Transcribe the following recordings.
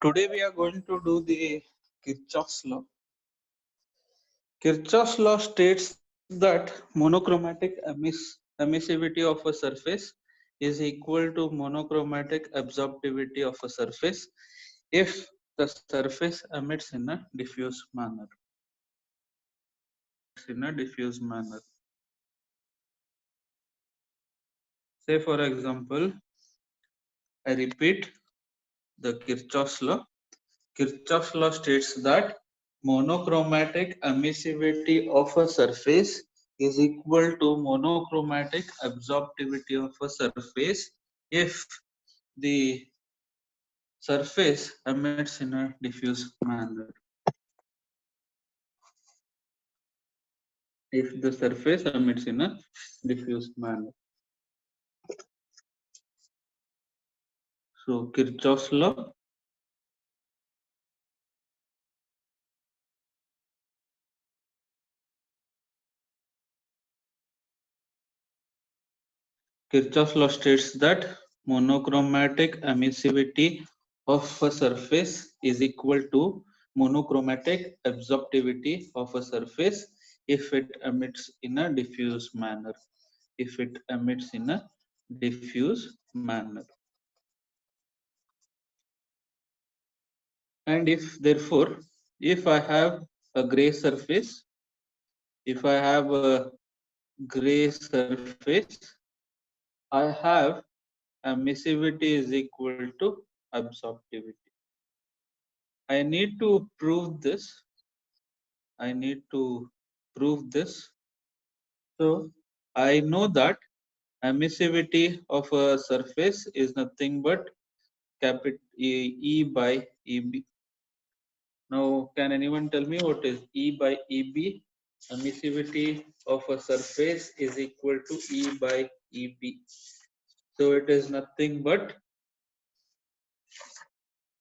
today we are going to do the Kirchhoff's law. Kirchhoff's law states that monochromatic emissivity of a surface is equal to monochromatic absorptivity of a surface if the surface emits in a diffuse manner. Say for example, I repeat the Kirchhoff's law. Kirchhoff's law states that monochromatic emissivity of a surface is equal to monochromatic absorptivity of a surface if the surface emits in a diffuse manner. If the surface emits in a diffuse manner. So Kirchhoff's law. Kirchhoff's law states that monochromatic emissivity of a surface is equal to monochromatic absorptivity of a surface if it emits in a diffuse manner. If it emits in a diffuse manner. And if therefore, if I have a gray surface, if I have a gray surface, I have emissivity is equal to absorptivity. I need to prove this. So I know that emissivity of a surface is nothing but capital E by EB. Now, can anyone tell me what is E by EB? Emissivity of a surface is equal to E by EB. So it is nothing but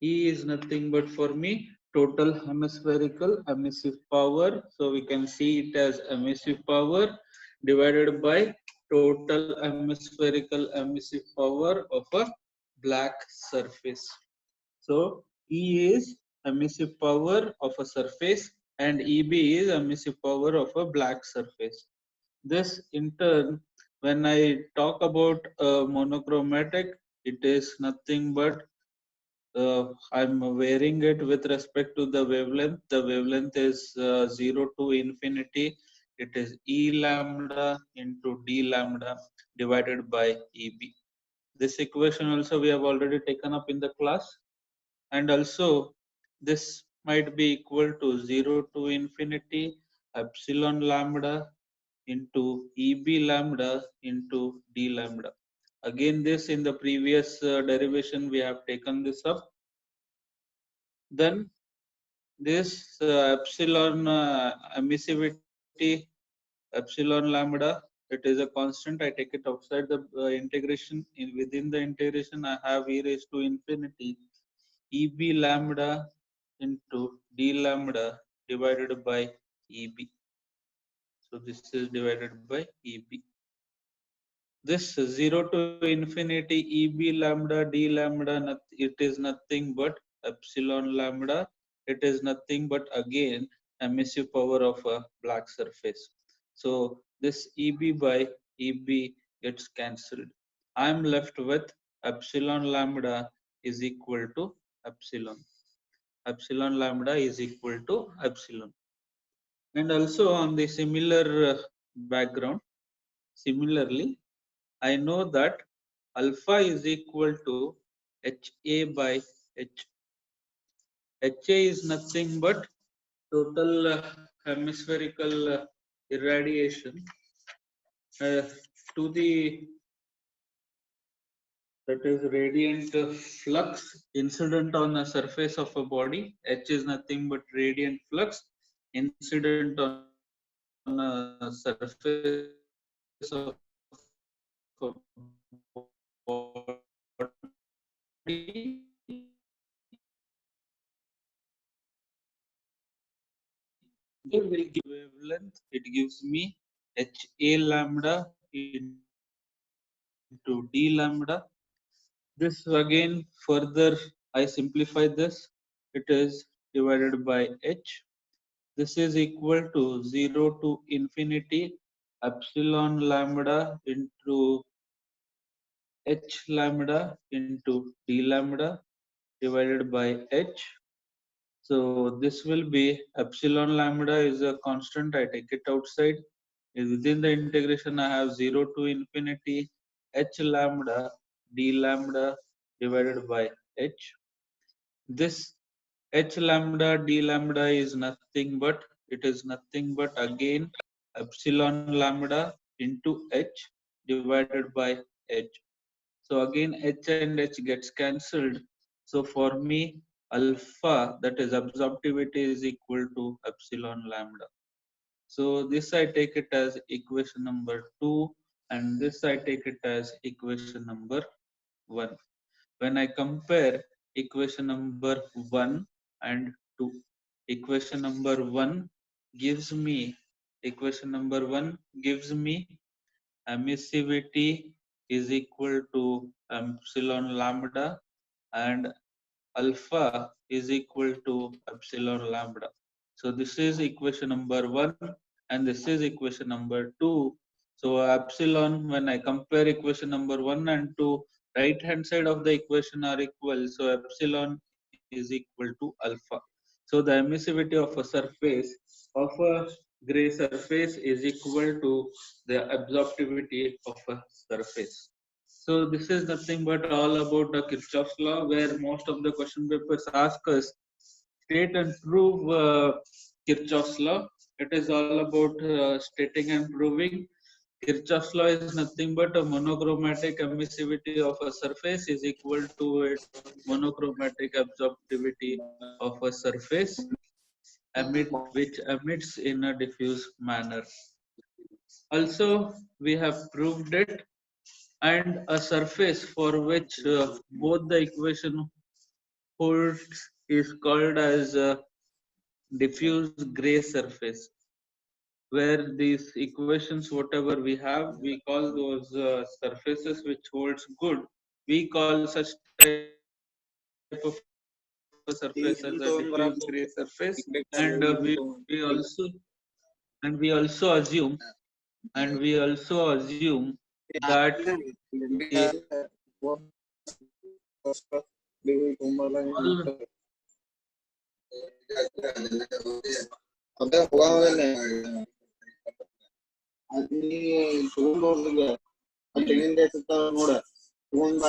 E is nothing but for me total hemispherical emissive power. So we can see it as emissive power divided by total hemispherical emissive power of a black surface. So E is emissive power of a surface and EB is emissive power of a black surface. This in turn, when I talk about monochromatic, it is nothing but I'm varying it with respect to the wavelength. The wavelength is 0 to infinity. It is E lambda into D lambda divided by EB. This equation also we have already taken up in the class. And also this might be equal to 0 to infinity epsilon lambda into EB lambda into D lambda. Again, this in the previous derivation we have taken this up. Then this epsilon emissivity epsilon lambda, it is a constant. I take it outside the integration. Within the integration I have e raised to infinity EB lambda into D lambda divided by EB. So this is divided by EB. This 0 to infinity EB lambda D lambda, it is nothing but epsilon lambda. It is nothing but again emissive power of a black surface. So this EB by EB gets cancelled. I am left with epsilon lambda is equal to epsilon. Epsilon lambda is equal to epsilon. And also on the similar background, similarly, I know that alpha is equal to HA by H. HA is nothing but total hemispherical irradiation to the, that is radiant flux incident on the surface of a body. H is nothing but radiant flux incident on a surface of a body will give wavelength. It gives me HA lambda into D lambda. This again further I simplify this, it is divided by h. This is equal to 0 to infinity epsilon lambda into h lambda into d lambda divided by h. So this will be epsilon lambda is a constant, I take it outside. Within the integration I have 0 to infinity h lambda d lambda divided by h. This h lambda d lambda is nothing but, it is nothing but again epsilon lambda into h divided by h. So again h and h gets cancelled. So for me alpha, that is absorptivity, is equal to epsilon lambda. So this I take it as equation number 2 and this I take it as equation number 1. When I compare equation number 1 and 2, equation number 1 gives me, equation number 1 gives me emissivity is equal to epsilon lambda and alpha is equal to epsilon lambda. So this is equation number 1 and this is equation number 2. So epsilon, when I compare equation number 1 and 2, right hand side of the equation are equal. So epsilon is equal to alpha. So the emissivity of a surface of a gray surface is equal to the absorptivity of a surface. So this is nothing but all about the Kirchhoff's law, where most of the question papers ask us state and prove Kirchhoff's law. It is all about stating and proving. Kirchhoff's law is nothing but a monochromatic emissivity of a surface is equal to its monochromatic absorptivity of a surface which emits in a diffuse manner. Also, we have proved it, and a surface for which both the equation holds is called as a diffuse gray surface, where these equations whatever we have, we call those surfaces which holds good, we call such type of a surface as a diffuse gray surface. And we also assume, and we also assume that all ತೆಂಗಿನ ನೋಡ ತಗೊಂಡ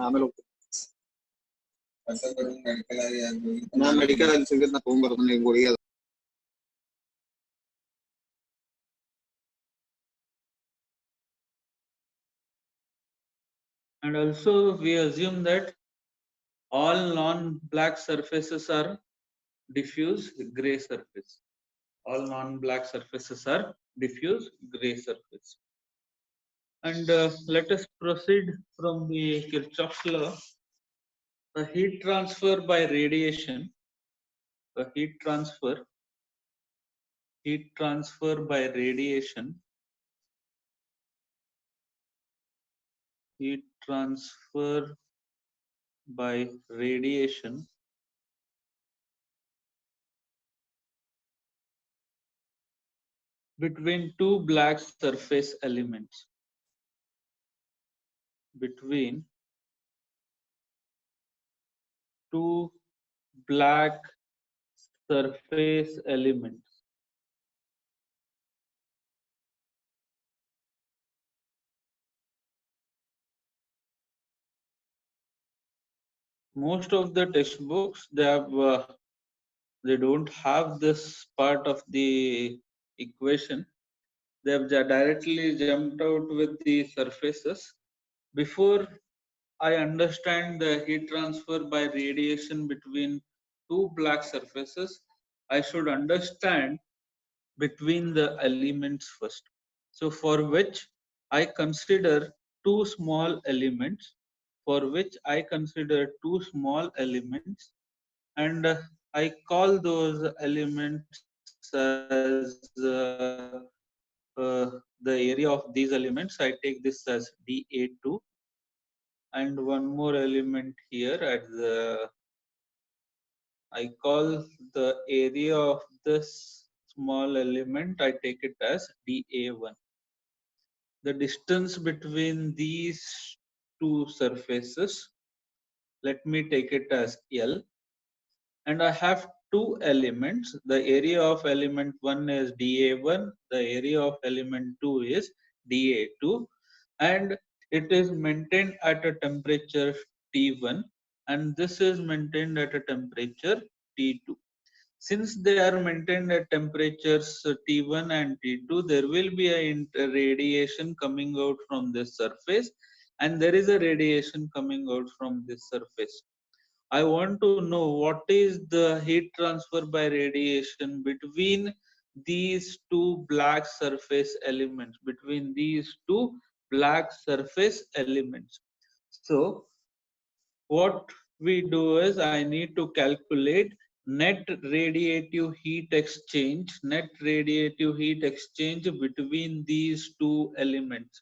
ಆಮೇಲೆ ನಾ medical ಅಲ್ಲಿ ಸಿಗದ್ ನಾ ತಗೊಂಡ್ಬರ್ತೀನಿ ಗುಳಿಗೆ. And also we assume that all non-black surfaces are diffuse gray surface. All non-black surfaces are diffuse gray surface. And let us proceed from the Kirchhoff's law. The heat transfer by radiation, the heat transfer by radiation, heat transfer by radiation between two black surface elements, between two black surface elements. Most of the textbooks, they don't have this part of the equation. They have directly jumped out with the surfaces. Before I understand the heat transfer by radiation between two black surfaces, I should understand between the elements first. So for which I consider two small elements, and I call those elements as the area of these elements. I take this as dA2, and one more element here at the, I call the area of this small element, I take it as dA1. The distance between these two surfaces, let me take it as L, and I have two elements. The area of element 1 is dA1, the area of element 2 is dA2, and it is maintained at a temperature T1, and this is maintained at a temperature T2. Since they are maintained at temperatures T1 and T2, there will be a radiation coming out from this surface, and there is a radiation coming out from this surface. I want to know what is the heat transfer by radiation between these two black surface elements, between these two black surface elements. So what we do is I need to calculate net radiative heat exchange, between these two elements.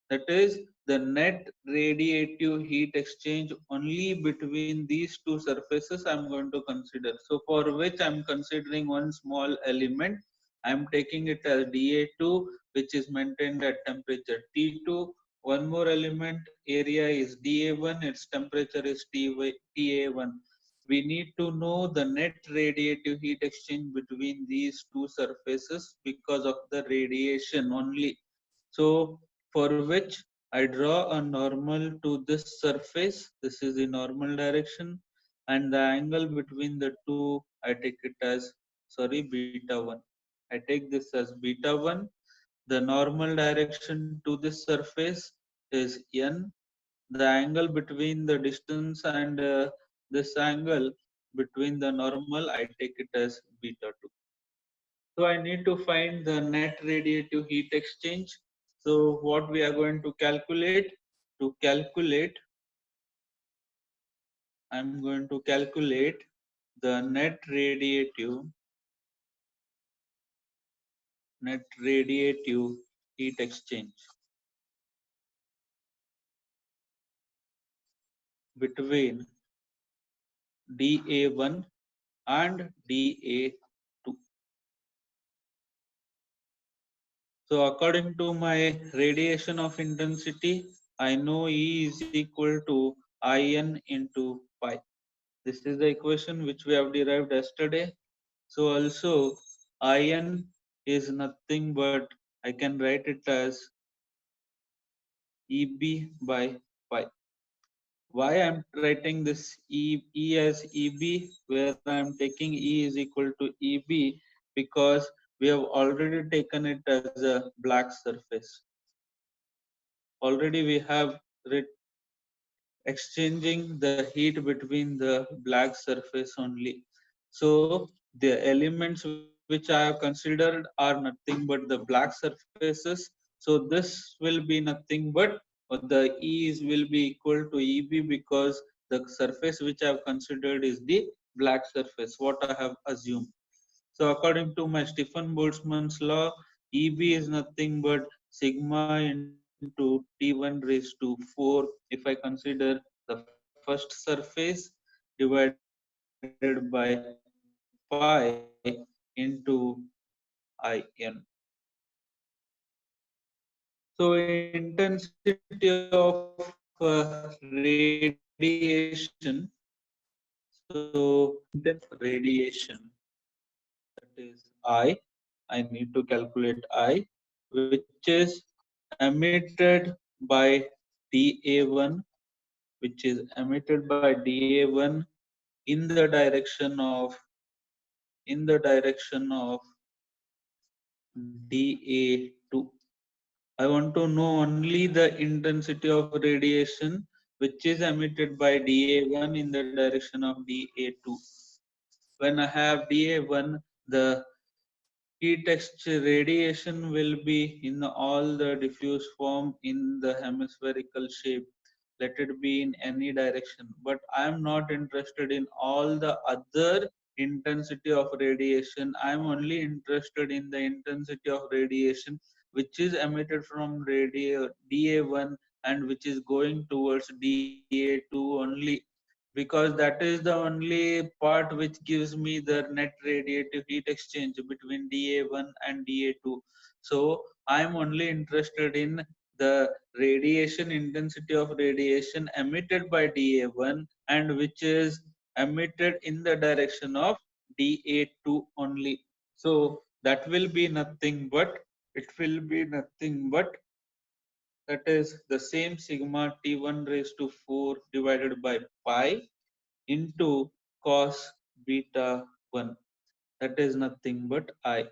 That is the net radiative heat exchange only between these two surfaces I'm going to consider. So for which I'm considering one small element, I'm taking it as dA2, which is maintained at temperature T2. One more element area is dA1, its temperature is TA1. We need to know the net radiative heat exchange between these two surfaces because of the radiation only. So for which I draw a normal to this surface. This is the normal direction, and the angle between the two, I take it as, sorry, beta 1. I take this as beta 1. The normal direction to this surface is n. The angle between the distance and this angle between the normal, I take it as beta 2. So I need to find the net radiative heat exchange. So what we are going to calculate? To calculate, I'm going to calculate the net radiative heat exchange between dA1 and dA2. So according to my radiation of intensity, I know E is equal to IN into pi. This is the equation which we have derived yesterday. So also IN is nothing but I can write it as EB by pi. Why I'm writing this E as EB, where I'm taking E is equal to EB, because we have already taken it as a black surface. Already we have exchanging the heat between the black surface only. So the elements which I have considered are nothing but the black surfaces. So this will be nothing but the E's will be equal to EB, because the surface which I have considered is the black surface, what I have assumed. So according to my Stefan Boltzmann's law, EB is nothing but sigma into T1 raised to 4 if I consider the first surface divided by pi into IN. So intensity of radiation, so intense radiation, that is I need to calculate I, which is emitted by dA1, which is emitted by dA1 in the direction of dA2. I want to know only the intensity of radiation which is emitted by dA1 in the direction of dA2. When I have dA1, the heat exchange radiation will be in all the diffuse form in the hemispherical shape. Let it be in any direction. But I am not interested in all the other intensity of radiation. I am only interested in the intensity of radiation which is emitted from dA1 and which is going towards dA2 only, because that is the only part which gives me the net radiative heat exchange between dA1 and dA2. So I am only interested in the radiation intensity of radiation emitted by dA1 and which is emitted in the direction of dA2 only. So that will be nothing but, it will be nothing but, that is the same sigma T1 raised to 4 divided by pi into cos beta 1. That is nothing but I.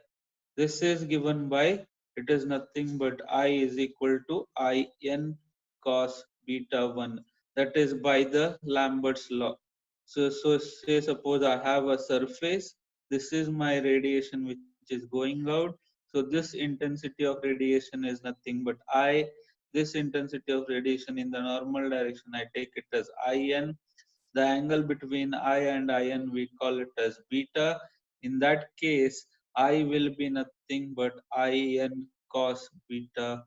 This is given by, it is nothing but I is equal to In cos beta 1. That is by the Lambert's law. So say suppose I have a surface. This is my radiation which is going out. So this intensity of radiation is nothing but I. This intensity of radiation in the normal direction, I take it as In. The angle between I and In, we call it as beta. In that case, I will be nothing but In cos beta.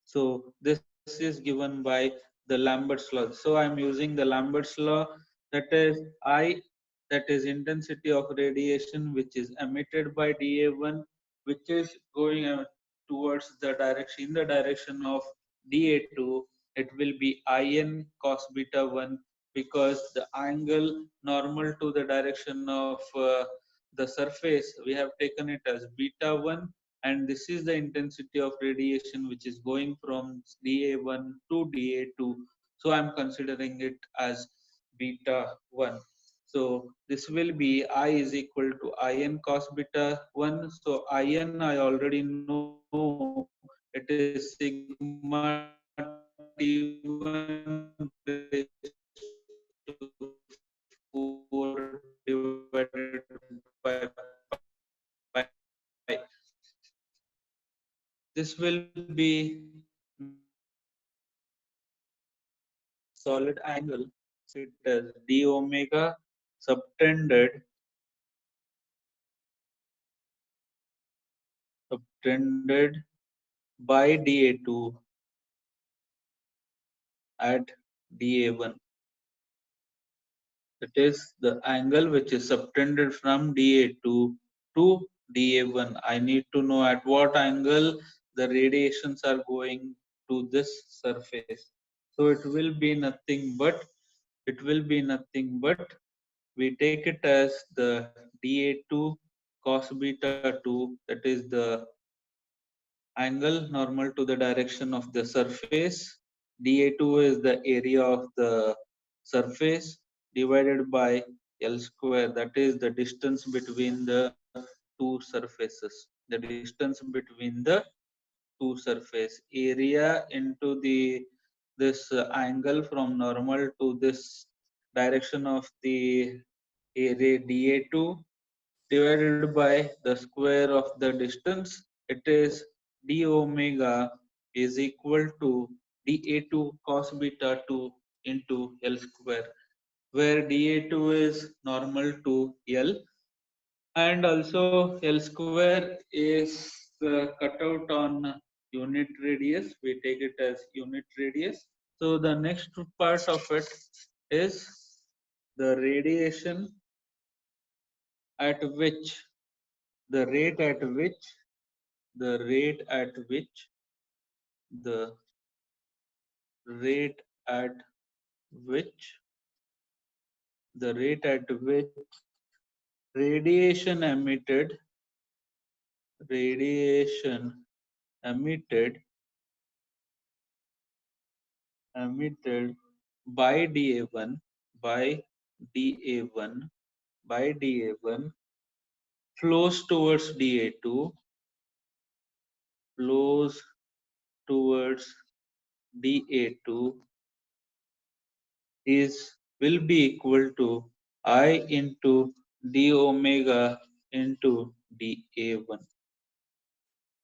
So this is given by the Lambert's law. So I'm using the Lambert's law, that is I, that is intensity of radiation which is emitted by dA1, which is going towards the direction, in the direction of dA2. It will be In cos beta 1, because the angle normal to the direction of the surface, we have taken it as beta 1, and this is the intensity of radiation which is going from dA1 to dA2. So I'm considering it as beta 1. So this will be I is equal to In cos beta 1. So In I already know, it is sigma T1 this will be solid angle, it as d omega subtended by dA2 at dA1. That is the angle which is subtended from dA2 to dA1. I need to know at what angle the radiations are going to this surface. So it will be nothing but, it will be nothing but, we take it as the dA2 cos beta 2, that is the angle normal to the direction of the surface. dA2 is the area of the surface divided by L square, that is the distance between the two surfaces. The distance between the two surface area into the this angle from normal to this direction of the area dA2 divided by the square of the distance. It is d omega is equal to dA2 cos beta 2 into L square, where dA2 is normal to L, and also L square is cut out on unit radius. We take it as unit radius. So the next part of it is the radiation at which, the rate at which, the rate at which, the rate at which, the rate at which radiation emitted, radiation emitted, emitted by dA1, by dA1, by dA1 flows towards dA2, flows towards dA2 is, will be equal to I into d omega into dA1.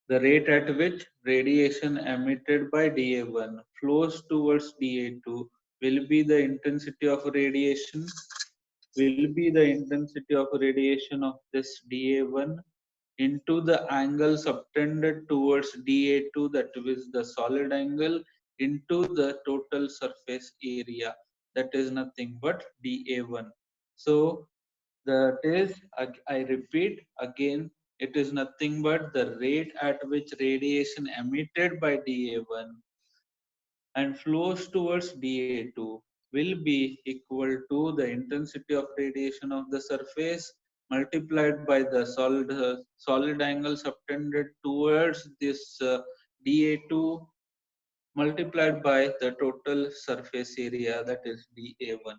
The rate at which radiation emitted by dA1 flows towards dA2 will be the intensity of radiation, will be the intensity of radiation of this dA1 into the angle subtended towards dA2, that is the solid angle, into the total surface area, that is nothing but dA1. So that is, I repeat again, it is nothing but the rate at which radiation emitted by dA1 and flows towards dA2 will be equal to the intensity of radiation of the surface multiplied by the solid angle subtended towards this dA2 multiplied by the total surface area, that is dA1.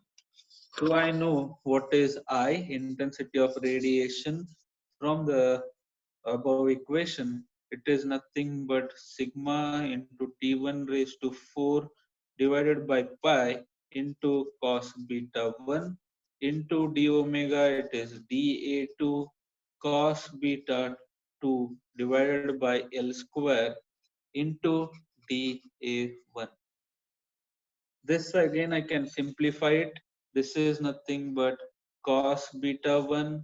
So I know what is I, intensity of radiation, from the above equation. It is nothing but sigma into T1 raised to 4 divided by pi into cos beta 1 into d omega, it is dA2 cos beta 2 divided by L square into dA1. This again I can simplify it. This is nothing but cos beta 1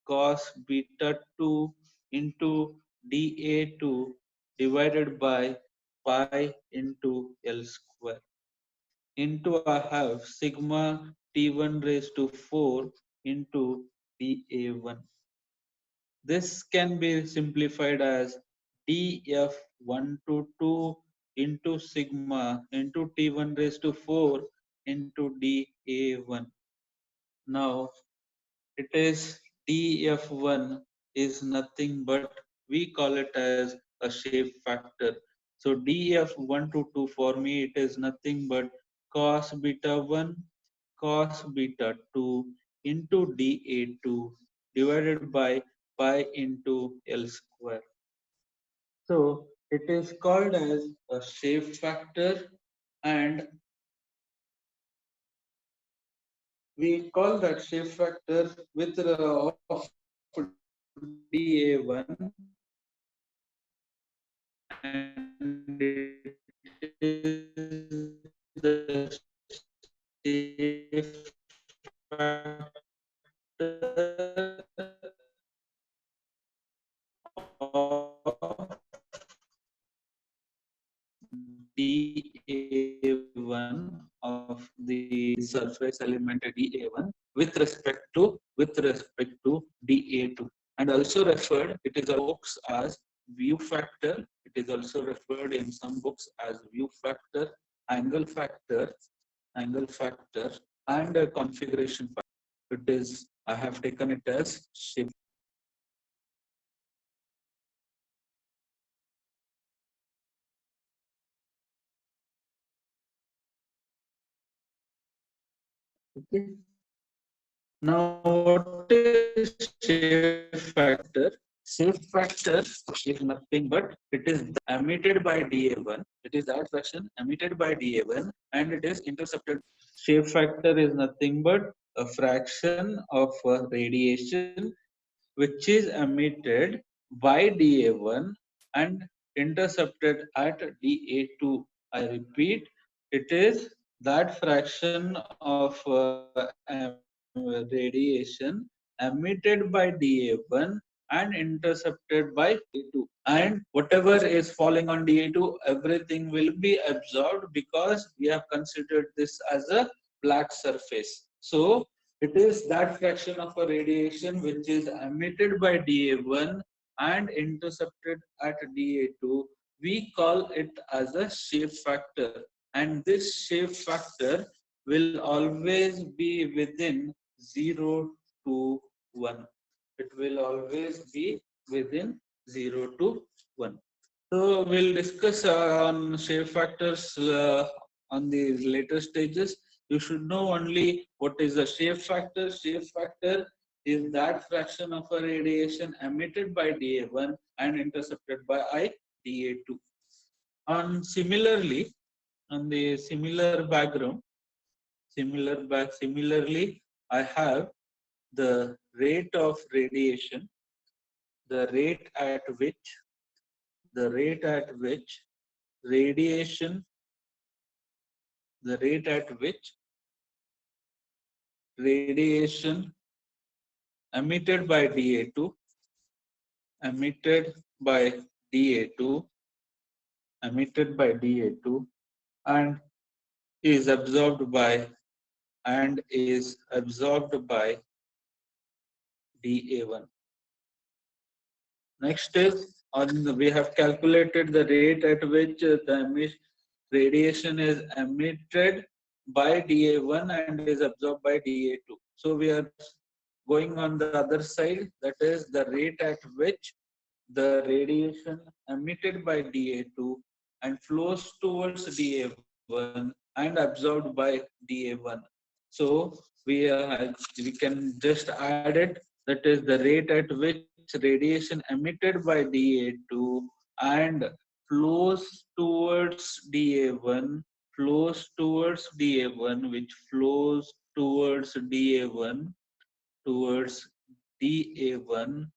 cos beta 2 into dA2 divided by pi into L square into I have sigma T1 raised to 4 into dA1. This can be simplified as dF1 to 2 into sigma into T1 raised to 4 into dA1. Now it is dF1 is nothing but we call it as a shape factor. So dF1 to 2 for me it is nothing but cos beta 1 cos beta 2 into dA2 divided by pi into L square. So it is called as a shape factor, and we call that shape factor with of dA1, and it is the shape factor of dA1 of the surface element dA1 with respect to dA2, and also referred, it is books as view factor. It is also referred in some books as view factor, angle factor, angle factor, and a configuration factor. It is, I have taken it as shape. Okay. Now, what is shape factor? Shape factor is nothing but it is emitted by dA1. It is that fraction emitted by dA1 and it is intercepted. Shape factor is nothing but a fraction of radiation which is emitted by dA1 and intercepted at dA2. I repeat, it is that fraction of radiation emitted by dA1 and intercepted by dA2. And whatever is falling on dA2, everything will be absorbed because we have considered this as a black surface. So it is that fraction of a radiation which is emitted by dA1 and intercepted at dA2. We call it as a shape factor, and this shape factor will always be within 0 to 1. It will always be within 0 to 1. So we'll discuss on shape factors on the later stages. You should know only what is the shape factor. Shape factor is that fraction of a radiation emitted by dA1 and intercepted by dA2. Similarly, on the similar background, similarly, I have the rate of radiation, the rate at which radiation, the rate at which radiation emitted by dA2, emitted by dA2, emitted by dA2 and is absorbed by dA1. Next is we have calculated the rate at which the radiation is emitted by dA1 and is absorbed by dA2. So we are going on the other side, that is the rate at which the radiation emitted by dA2 and flows towards dA1 and absorbed by dA1. So we can just add it, that is the rate at which radiation emitted by dA2 and flows towards dA1, which flows towards dA1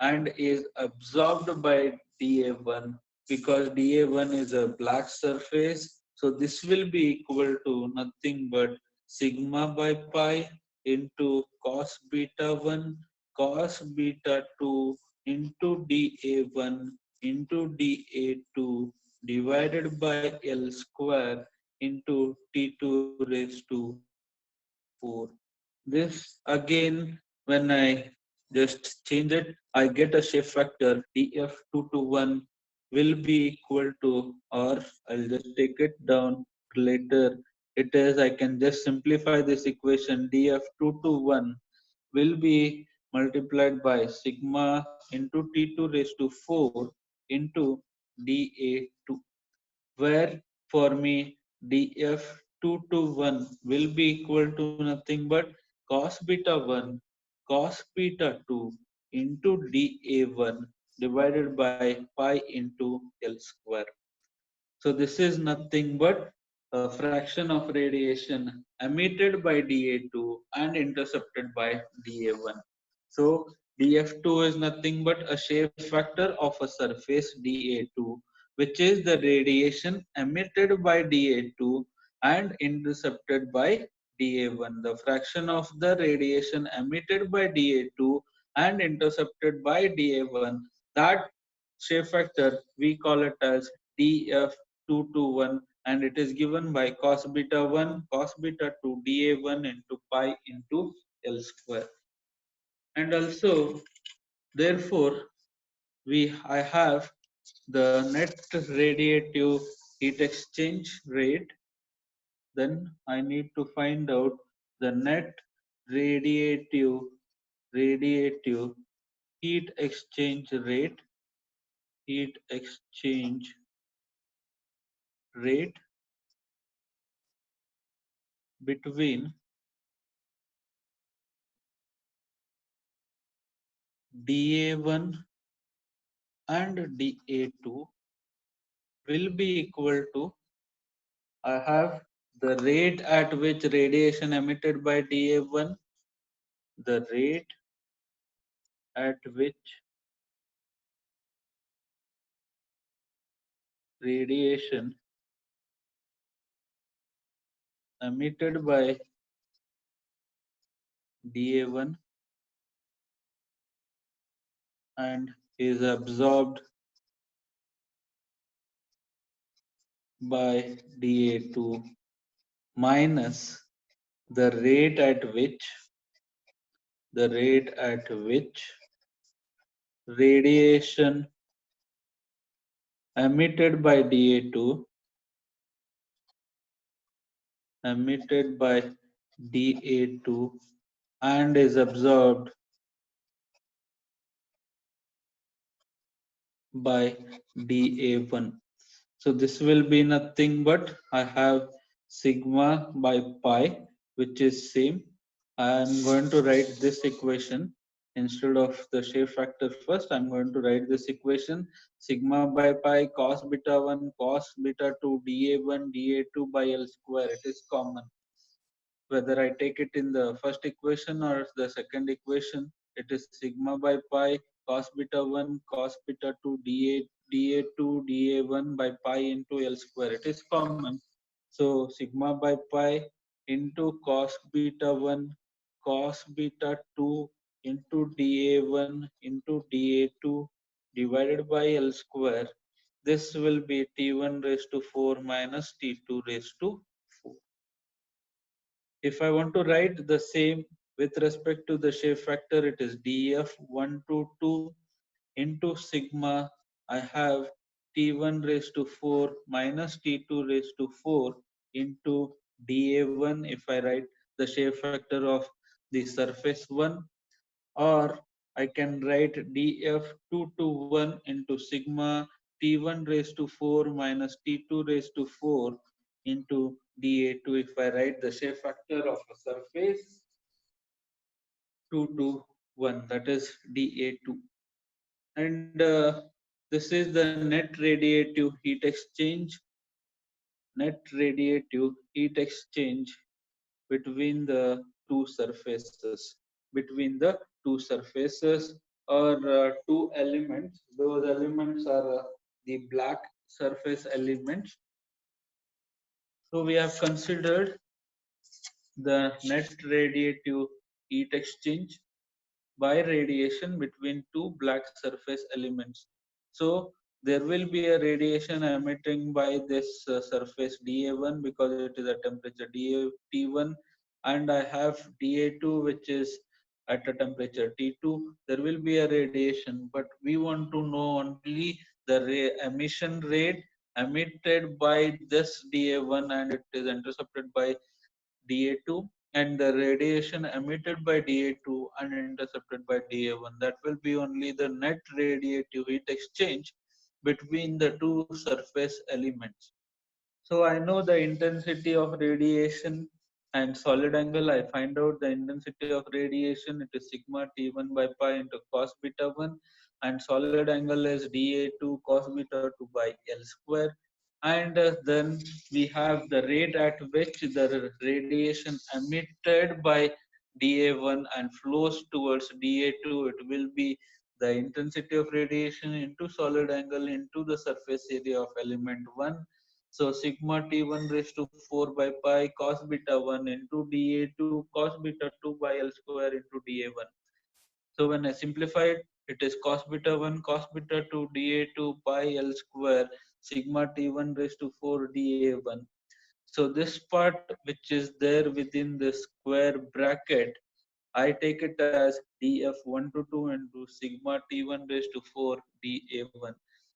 and is absorbed by dA1, because dA1 is a black surface. So this will be equal to nothing but sigma by pi into cos beta 1 cos beta 2 into dA1 into dA2 divided by L square into T2 raised to 4. This again, when I just change it, I get a shape factor df2 to 1 will be equal to, or I'll just take it down later. It is, I can just simplify this equation, df2 to 1 will be multiplied by sigma into T2 raised to 4 into dA2, where for me df2 to 1 will be equal to nothing but cos beta 1 cos beta 2 into dA1 divided by pi into L square. So this is nothing but a fraction of radiation emitted by dA2 and intercepted by dA1. So dF2 is nothing but a shape factor of a surface dA2, which is the radiation emitted by dA2 and intercepted by dA1. The fraction of the radiation emitted by dA2 and intercepted by dA1, that shape factor we call it as dF2 to 1, and it is given by cos beta 1 cos beta 2 dA1 into pi into L square. And also, therefore, I have the net radiative heat exchange rate. Then I need to find out the net radiative radiative heat exchange rate heat exchange rate between dA1 and dA2 will be equal to, I have the rate at which radiation emitted by dA1, the rate at which radiation emitted by dA1 and is absorbed by dA2 minus the rate at which radiation emitted by dA2 and is absorbed by dA1. So this will be nothing but I have sigma by pi, which is same. I am going to write this equation instead of the shape factor first. I'm going to write this equation, sigma by pi cos beta 1 cos beta 2 dA1 dA2 by L square. It is common. Whether I take it in the first equation or the second equation, it is sigma by pi cos beta 1 cos beta 2 dA2 dA1 by pi into L square. It is common. So sigma by pi into cos beta 1 cos beta 2 into dA1 into dA2 divided by L square. This will be T1 raised to 4 minus T2 raised to 4. If I want to write the same with respect to the shape factor, it is df1 to 2 into sigma. I have T1 raised to 4 minus T2 raised to 4 into dA1 if I write the shape factor of the surface 1, or I can write df2 to 1 into sigma T1 raised to 4 minus T2 raised to 4 into dA2 if I write the shape factor of a surface 2 to 1, that is dA2. And this is the net radiative heat exchange, between the two surfaces, or two elements. Those elements are the black surface elements. So we have considered the net radiative heat exchange by radiation between two black surface elements. So there will be a radiation emitting by this surface dA1 because it is a temperature T1, and I have dA2 which is at a temperature T2. There will be a radiation, but we want to know only the emission rate emitted by this dA1, and it is intercepted by dA2, and the radiation emitted by dA2 and intercepted by dA1. That will be only the net radiative heat exchange between the two surface elements. So I know the intensity of radiation and solid angle. I find out the intensity of radiation. It is sigma T1 by pi into cos beta 1, and solid angle is dA2 cos beta 2 by L square. And then we have the rate at which the radiation emitted by dA1 and flows towards dA2. It will be the intensity of radiation into solid angle into the surface area of element 1. So sigma T1 raised to 4 by pi cos beta 1 into dA2 cos beta 2 by L square into dA1. So when I simplify it, it is cos beta 1 cos beta 2 dA2 pi L square sigma T1 raised to 4 dA1. So this part which is there within the square bracket, I take it as df1 to 2 into sigma T1 raised to 4 dA1.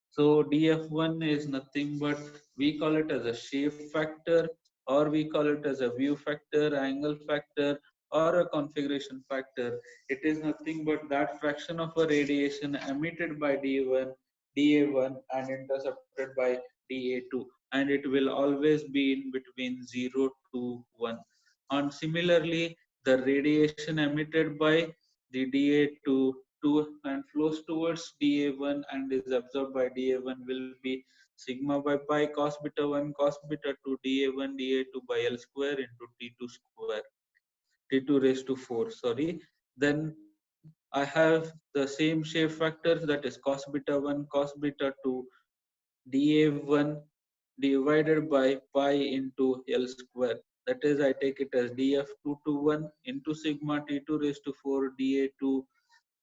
So df1 is nothing but, we call it as a shape factor, or we call it as a view factor, angle factor, or a configuration factor. It is nothing but that fraction of a radiation emitted by dA1 and intercepted by dA2, and it will always be in between 0 to 1. And similarly, the radiation emitted by the dA2 and flows towards dA1 and is absorbed by dA1 will be sigma by pi cos beta 1 cos beta 2 dA1 dA2 by L square into T2 square, T2 raised to 4, sorry. Then I have the same shape factors, that is cos beta 1 cos beta 2 dA1 divided by pi into L square. That is, I take it as df2 to 1 into sigma T2 raised to 4 dA2.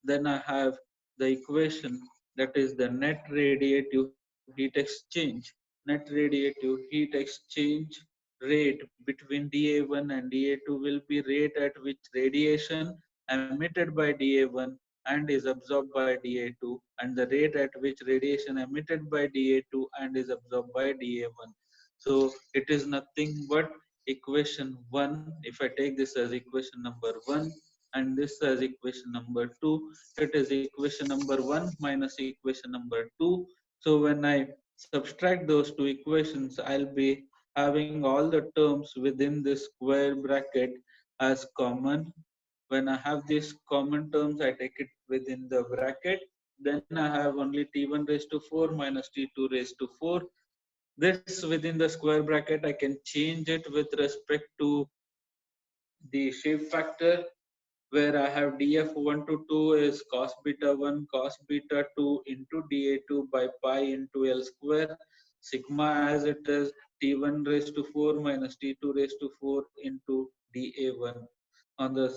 Then I have the equation, that is the net radiative heat exchange. Net radiative heat exchange rate between dA1 and dA2 will be rate at which radiation emitted by dA1 and is absorbed by dA2, and the rate at which radiation emitted by dA2 and is absorbed by dA1. So it is nothing but equation 1. If I take this as equation number 1 and this as equation number 2, it is equation number 1 minus equation number 2. So when I subtract those two equations, I'll be having all the terms within this square bracket as common. When I have these common terms, I take it within the bracket. Then I have only T1 raised to 4 minus T2 raised to 4. This within the square bracket, I can change it with respect to the shape factor, where I have df1 to 2 is cos beta 1 cos beta 2 into dA2 by pi into L square, sigma as it is T1 raised to 4 minus T2 raised to 4 into dA1. On the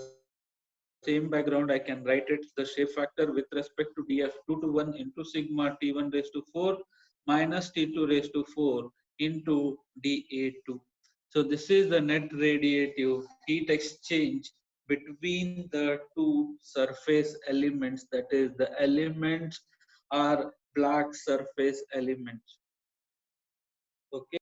same background, I can write it the shape factor with respect to df2 to 1 into sigma T1 raised to 4 minus T2 raised to 4 into dA2. So this is the net radiative heat exchange between the two surface elements, that is the elements are black surface elements. Okay.